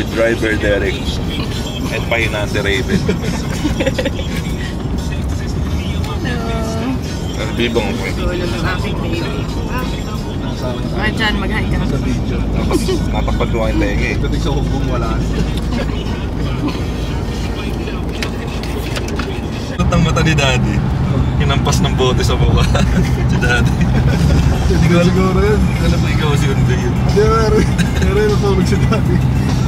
with driver Derek and pahinante Raven. Ang bibong ko. Tulog ng aking baby. Mga dyan, mag-hi ka. Sa video. Tapos natakpad ko ang tenga eh. Ito sa hukbong wala. Ang mata ni Daddy. Hinampas ng bote sa mukha. Si Daddy. Hindi ko siguro yun. Alam mo ikaw si Unday yun. Hindi, pero yung tulog si Daddy.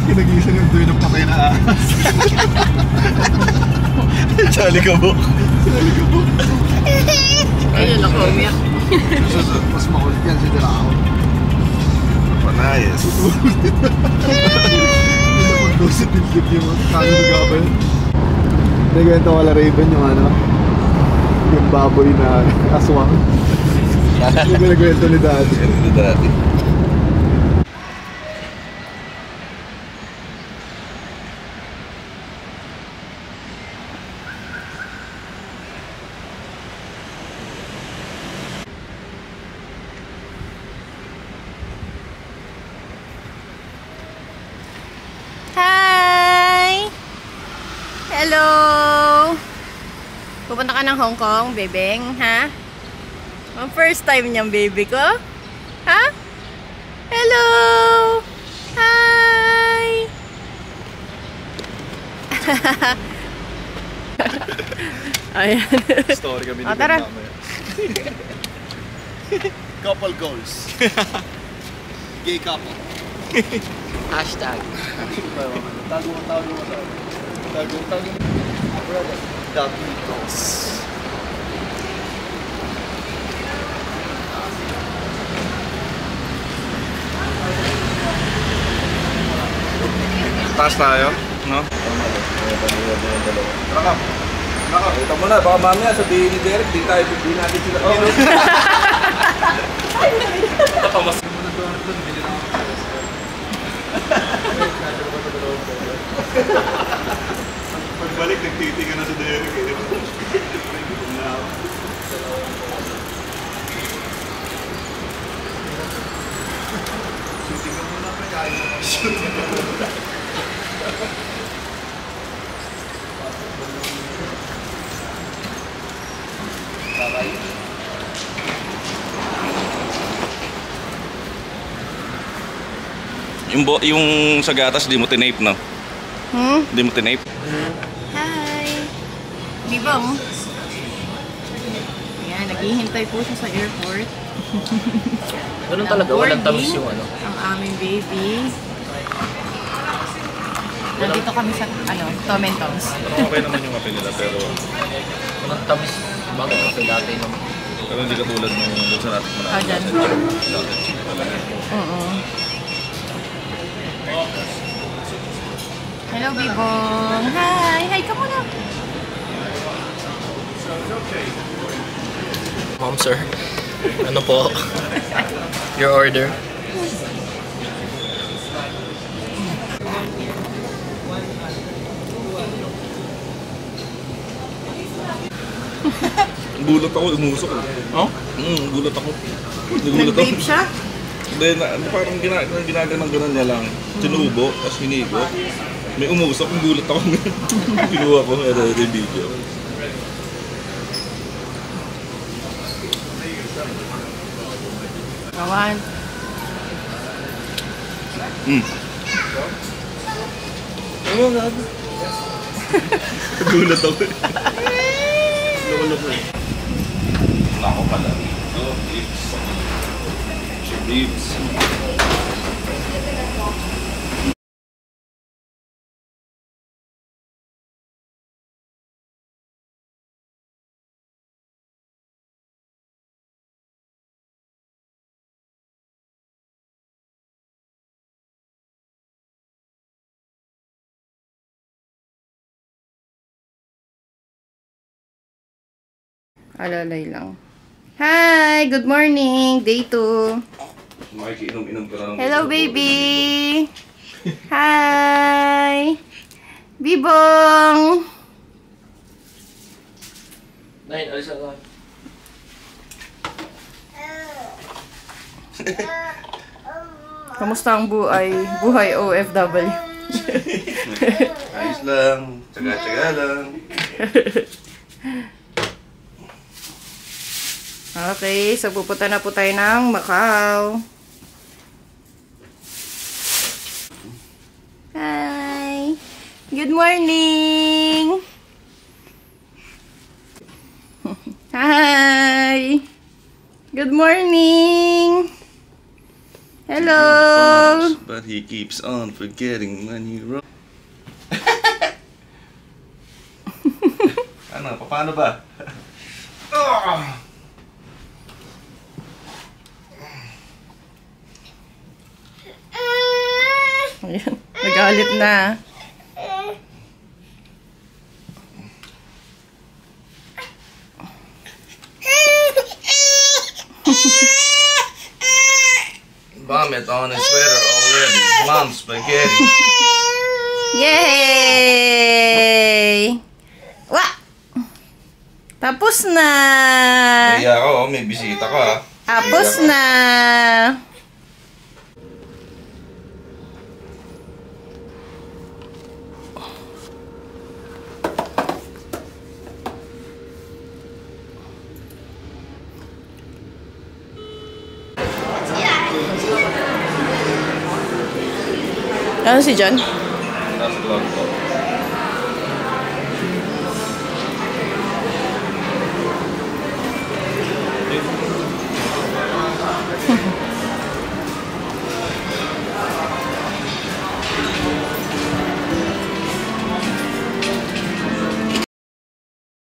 Kinagising yung tuwi ng patay na ahas. Chali ka mo. Ayun, ako umiyak. Mas makulit yan si Dirao. Panayas. Hindi na mag-dosit yung yung kano ng gabay. Hindi ganito wala Raven yung ano. Yung baboy na aswang. Hindi ko nagwento ni Daddy. Ni Daddy. Hi! Hello! Pupunta ka ng Hong Kong, bebeng, ha? Ang first time niyang baby ko? Ha? Hello! Hi! Ayan. Story kami O, tara. Couple goals. Gay couple. Hashtag. Tago mo sa Tago brother. Double goals. Taas tayo, no? Tara ka. Ito mo na, baka mamaya sabihin ni Derek, di natin sila. Mas pagbalik, nagtitingan na sa Derek eh. Shooting ka muna pa kaya. Shooting ka muna. Yung sa gatas, di mo tinape, no? Di mo tinape? Hi! Bibong. Ayan, naghihintay po siya sa airport. Ganun talaga, walang tamis yung ano. Ang aming baby. Nandito kami sa, Tom and Tom's. Okay naman yung kape nila, pero Walang tamis. Bago kasi dati naman. pero hindi katulad nung doon sa natin mo na. Dyan. Oo. Hello, Bibong. Hi! Hi ka muna. Ma'am, sir. Ano po? Your order? Gulat ako, umusok. Oh? Gulat ako. Nagulat ako. Nag-vape siya? Hindi, parang ginaganon niya lang. Sinubo, tapos hinigo. May umusok, gulat ako. Pinuha ko, yung video. Kawan. Ano nga? Gulat ako eh. Loko-loko eh. Nako pala. Oh, lips. Lips. Alalay lang. Hi! Good morning! Day 2. Mikey, inom-inom ka lang. Hello, baby! Hi! Bibong! Nine, alis ako. Kamusta ang buhay OFW? Ayos lang. Tsaga-tsaga lang. Okay, so pupunta na po tayo ng Macau. Hi! Good morning! Hi! Good morning! Hello! But he keeps on forgetting when you wrote. Ano, paano ba? Ayan, nagalit na. Vomit on his sweater already. Mom's spaghetti. Yay! Wa! Tapos na! Kaya ako, may bisita ka. Tapos na! Ano si John? Last vlog ko.